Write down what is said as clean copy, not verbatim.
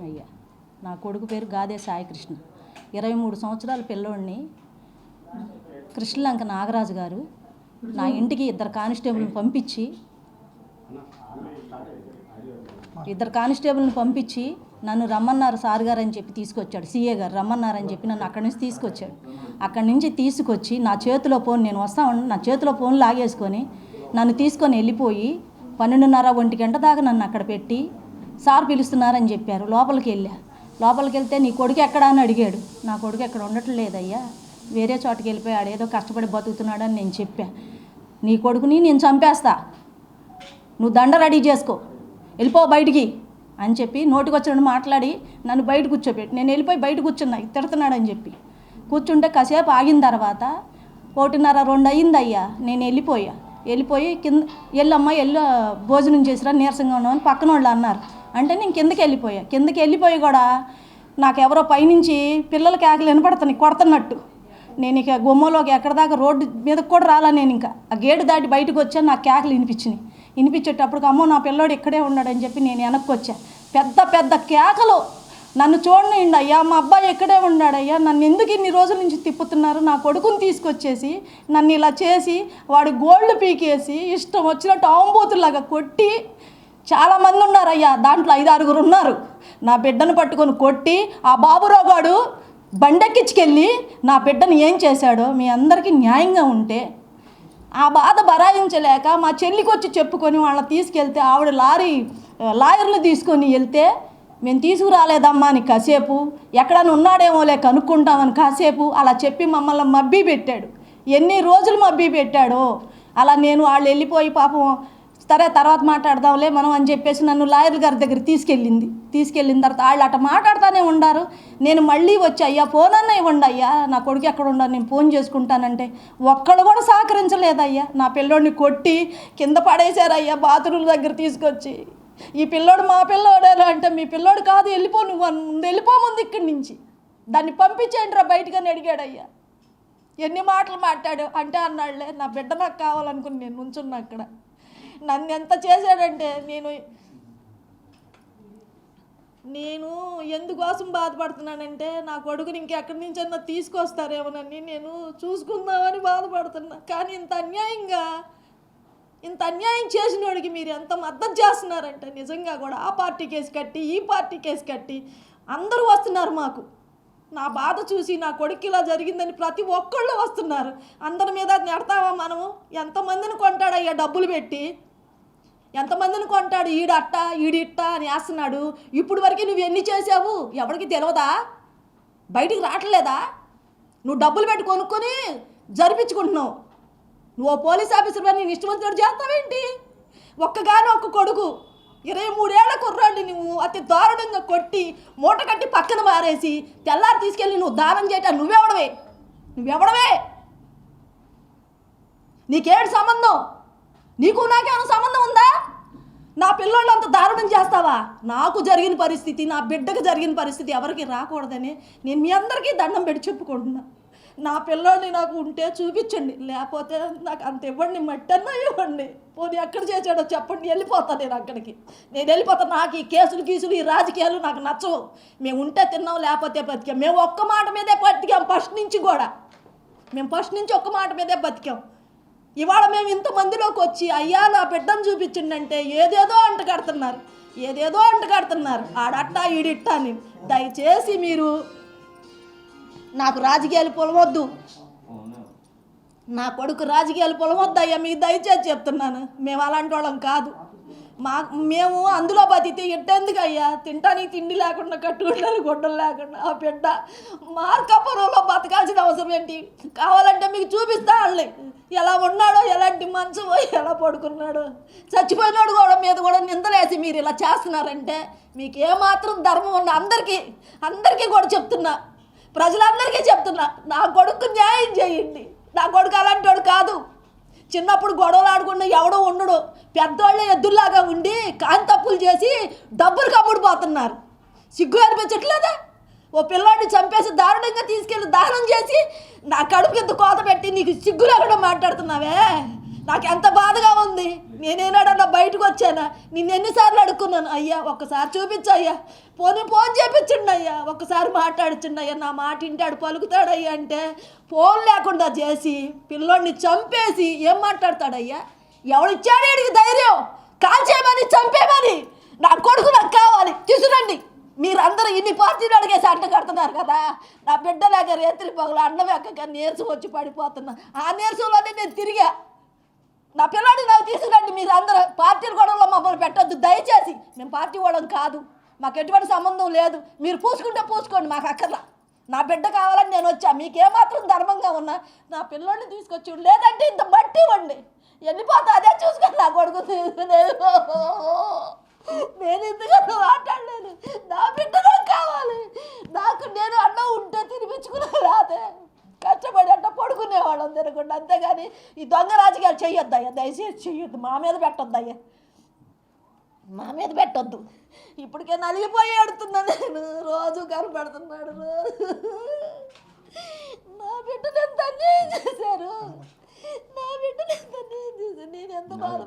విషయం అయ్యా. నా కొడుకు పేరు గాదే సాయికృష్ణ. 23 సంవత్సరాల పిల్లోడిని కృష్ణలంక నాగరాజు గారు నా ఇంటికి ఇద్దరు కానిస్టేబుల్ని పంపించి నన్ను రమ్మన్నారు సార్ గారు అని చెప్పి తీసుకొచ్చాడు. సీఏ గారు రమ్మన్నారని చెప్పి నన్ను అక్కడి నుంచి తీసుకొచ్చాడు. అక్కడి నుంచి తీసుకొచ్చి నా చేతిలో ఫోన్, నేను వస్తా ఉన్నా, నా చేతిలో ఫోన్ లాగేసుకొని నన్ను తీసుకొని వెళ్ళిపోయి 12:30 1 గంట దాకా నన్ను అక్కడ పెట్టి సార్ పిలుస్తున్నారని చెప్పారు. లోపలికి వెళ్తే నీ కొడుకు ఎక్కడా అని అడిగాడు. నా కొడుకు ఎక్కడ ఉండటం లేదయ్యా, వేరే చోటకి వెళ్ళిపోయాడు, ఏదో కష్టపడి బతుకుతున్నాడని నేను చెప్పా. నీ కొడుకుని నేను చంపేస్తా, నువ్వు దండ రెడీ చేసుకో, వెళ్ళిపో బయటికి అని చెప్పి నోటికొచ్చినట్టు మాట్లాడి నన్ను బయట కూర్చోబెట్టి నేను వెళ్ళిపోయి బయట కూర్చున్నా. తిడుతున్నాడని చెప్పి కూర్చుంటే కాసేపు ఆగిన తర్వాత 1:30 2 అయ్యిందయ్యా. నేను వెళ్ళిపోయి కింద వెళ్ళమ్మా భోజనం చేసిరా నీరసంగా ఉన్నామని పక్కన వాళ్ళు అన్నారు. అంటే నేను కిందకి వెళ్ళిపోయి కూడా నాకెవరో పైనుంచి పిల్లల కేకలు వినపడుతున్నాయి కొడుతున్నట్టు. నేను ఇక గుమ్మలోకి ఎక్కడ దాకా రోడ్డు మీదకి కూడా రాలా. నేను ఇంకా ఆ గేటు దాటి బయటకు వచ్చాను. నాకు కేకలు వినిపించేటప్పుడు అమ్మో నా పిల్లోడు ఇక్కడే ఉన్నాడని చెప్పి నేను వెనక్కి వచ్చా. పెద్ద కేకలు. నన్ను చూడనియండి అయ్యా, మా అబ్బాయి ఎక్కడే ఉన్నాడయ్యా, నన్ను ఎందుకు ఇన్ని రోజుల నుంచి తిప్పుతున్నారు, నా కొడుకుని తీసుకొచ్చేసి నన్ను ఇలా చేసి వాడి గోల్డ్ పీకేసి ఇష్టం వచ్చినట్టు ఆంబోతులాగా కొట్టి, చాలామంది ఉన్నారయ్యా, దాంట్లో 5-6 ఉన్నారు. నా బిడ్డను పట్టుకొని కొట్టి ఆ బాబురావు గాడు బండెక్కించుకెళ్ళి నా బిడ్డను ఏం చేశాడో మీ అందరికీ న్యాయంగా ఉంటే ఆ బాధ బరాయించలేక మా చెల్లికి వచ్చి చెప్పుకొని వాళ్ళని తీసుకెళ్తే ఆవిడ లాయర్లు తీసుకొని వెళ్తే మేము తీసుకురాలేదమ్మా అని కాసేపు, ఎక్కడన్నా ఉన్నాడేమోలే కనుక్కుంటామని కాసేపు అలా చెప్పి మమ్మల్ని మబ్బి పెట్టాడు. ఎన్ని రోజులు మబ్బి పెట్టాడో అలా. నేను వాళ్ళు వెళ్ళిపోయి పాపం సరే తర్వాత మాట్లాడదాంలే మనం అని చెప్పేసి నన్ను లాయర్ గారి దగ్గర తీసుకెళ్ళిన తర్వాత వాళ్ళు అట్లా మాట్లాడుతూనే ఉండారు. నేను మళ్ళీ వచ్చి అయ్యా ఫోన్ అన్న ఇవ్వండి అయ్యా, నా కొడుకు ఎక్కడ ఉండాలి, నేను ఫోన్ చేసుకుంటానంటే ఒక్కడు కూడా సహకరించలేదయ్యా. నా పిల్లోడిని కొట్టి కింద పడేశారయ్యా బాత్రూమ్ దగ్గర తీసుకొచ్చి. ఈ పిల్లోడు మా పిల్లోడేనా అంటే మీ పిల్లోడు కాదు, వెళ్ళిపో, నువ్వు వెళ్ళిపో ముందు ఇక్కడి నుంచి, దాన్ని పంపించేయండి రా బయటకని అడిగాడయ్యా. ఎన్ని మాటలు మాట్లాడు అంటే అన్నాడులే, నా బిడ్డ నాకు కావాలనుకుని నేను నుంచున్నా అక్కడ. నన్ను ఎంత చేశాడంటే నేను ఎందుకోసం బాధపడుతున్నానంటే నా కొడుకుని ఇంకెక్కడి నుంచన్నా తీసుకొస్తారేమోనని నేను చూసుకుందామని బాధపడుతున్నా. కానీ ఇంత అన్యాయం చేసిన వాడికి మీరు ఎంత మద్దతు చేస్తున్నారంటే నిజంగా కూడా ఆ పార్టీ కేసు కట్టి ఈ పార్టీ కేసు కట్టి అందరూ వస్తున్నారు మాకు. నా బాధ చూసి నా కొడుకు ఇలా జరిగిందని ప్రతి ఒక్కళ్ళు వస్తున్నారు. అందరి మీద నెడతావా మనము? ఎంతమందిని కొంటాడయ్యా డబ్బులు పెట్టి, ఎంతమందిని కొంటాడు, ఈడట్ట ఈడిట్ట అని వేస్తున్నాడు. ఇప్పుడు వరకు నువ్వు ఎన్ని చేసావు ఎవరికి తెలియదా? బయటికి రావట్లేదా? నువ్వు డబ్బులు పెట్టి కొనుక్కొని జరిపించుకుంటున్నావు. నువ్వు పోలీస్ ఆఫీసర్ నేను ఇష్టం వచ్చినట్టు చేస్తావేంటి? ఒక్క కొడుకు 23 ఏళ్ల కుర్రాడిని నువ్వు అతి దారుణంగా కొట్టి మూట కట్టి పక్కన మారేసి తెల్లారి తీసుకెళ్ళి నువ్వు దానం చేయటం నువ్వెవడవే? నీకేడు సంబంధం? నీకు నాకేమైనా సంబంధం ఉందా? నా పిల్లోళ్ళు అంత దారుణం చేస్తావా? నాకు జరిగిన పరిస్థితి, నా బిడ్డకు జరిగిన పరిస్థితి ఎవరికి రాకూడదని నేను మీ అందరికీ దండం పెట్టి చెప్పుకుంటున్నా. నా పిల్లోడిని నాకు ఉంటే చూపించండి, లేకపోతే నాకు అంత ఇవ్వండి, మట్టన్నా ఇవ్వండి. పోనీ ఎక్కడ చేసాడో చెప్పండి, వెళ్ళిపోతాను నేను అక్కడికి. నేను వెళ్ళిపోతాను. నాకు ఈ కేసులు ఈ రాజకీయాలు నాకు నచ్చవు. మేము ఉంటే తిన్నాం, లేకపోతే బతికాం. మేము ఒక్క మాట మీదే బతికాం ఫస్ట్ నుంచి కూడా. ఒక్క మాట మీదే బతికాం. ఇవాళ మేము ఇంతమందిలోకి వచ్చి అయ్యా నా బిడ్డను చూపించండి అంటే ఏదేదో అంట కడుతున్నారు. ఆడట్టా ఈడిట్టా అని. దయచేసి మీరు నాకు రాజకీయాలు పొలవద్దు, నా కొడుకు రాజకీయాలు పొలవద్దు అయ్యా, మీకు దయచేసి చెప్తున్నాను. మేము అలాంటి వాళ్ళం కాదు. మేము అందులో బతికితే ఎట్టేందుకు అయ్యా? తింటానికి తిండి లేకుండా, కట్టుకుంటానికి గుడ్డలు లేకుండా ఆ బిడ్డ మార్కాపురంలో బతకాల్సిన అవసరం ఏంటి? కావాలంటే మీకు చూపిస్తా వాళ్ళని ఎలా ఉన్నాడో, ఎలాంటి మంచమో, ఎలా పడుకున్నాడో. చచ్చిపోయినాడు కూడా మీద కూడా నిందలేసి మీరు ఇలా చేస్తున్నారంటే మీకు ఏమాత్రం ధర్మం ఉన్న అందరికీ కూడా చెప్తున్నా, ప్రజలందరికీ చెప్తున్నా, నా కొడుకు న్యాయం చేయండి. నా కొడుకు అలాంటి వాడు కాదు. చిన్నప్పుడు గొడవలు ఆడుకుండా ఎవడో ఉండడు. పెద్దవాళ్ళే ఎద్దుల్లాగా ఉండి కాని తప్పులు చేసి డబ్బులు కమ్ముడిపోతున్నారు. సిగ్గు అనిపించట్లేదా? ఓ పిల్లాడిని చంపేసి దారుణంగా తీసుకెళ్ళి దానం చేసి నా కడుపు కింద కోత పెట్టి నీకు సిగ్గు లేకుండా మాట్లాడుతున్నావే? నాకు ఎంత బాధగా ఉంది. నేనేనాడన్నా బయటకు వచ్చానా? నిన్ను ఎన్నిసార్లు అడుక్కున్నాను, అయ్యా ఒక్కసారి చూపించు అయ్యా, ఫోన్ చేపించండి అయ్యా, ఒక్కసారి మాట్లాడించండి అయ్యా, నా మాట ఇంటాడు పలుకుతాడయ్యా అంటే ఫోన్ లేకుండా చేసి పిల్లోడిని చంపేసి ఏం మాట్లాడతాడయ్యా? ఎవడిచ్చాడు వీడికి ధైర్యం? కాల్చేయమని చంపేమని? నా కొడుకు నాకు కావాలి, తీసుకురండి. మీరందరూ ఇన్ని పార్టీలు అడిగేసి అంట కడుతున్నారు కదా. నా బిడ్డలాగా రేత్రి పగలు అన్నం ఎక్కక నీరసం వచ్చి పడిపోతున్నా. ఆ నీరసంలోనే నేను తిరిగా. నా పిల్లాడిని నాకు తీసుకురండి. మీరు అందరూ పార్టీల గొడవలో మమ్మల్ని పెట్టొద్దు దయచేసి. మేము పార్టీ వాళ్ళం కాదు, మాకు ఎటువంటి సంబంధం లేదు. మీరు పూసుకుంటే పూసుకోండి, మాకు అక్కర్లా. నా బిడ్డ కావాలని నేను వచ్చా. మీకేమాత్రం ధర్మంగా ఉన్నా నా పిల్లోడిని తీసుకొచ్చి, లేదంటే ఇంత మట్టి ఇవ్వండి, వెళ్ళిపోతా. అదే చూసుకొని నా కొడుకు నేను ఎందుకన్నా మాట్లాడలేను. నా బిడ్డ నాకు కావాలి. నాకు నేను అన్నం ఉంటే తినిపించుకునే రాదే, కష్టపడి అట్ట పడుకునేవాళ్ళం తినకుండా. అంతేగాని ఈ దొంగ రాజకీయాలు చెయ్యొద్దయ్యా, దయచేసి చెయ్యొద్దు. మా మీద పెట్టొద్దయ్యా, మా మీద పెట్టొద్దు. ఇప్పటికే నలిగిపోయి ఆడుతున్నా నేను. రోజు కనపడుతున్నాడు. నా బిడ్డను ఎంత అన్యాయం చేశారు, నా బిడ్డను ఎంత అన్యాయం చేశారు. నేను ఎంత బాధ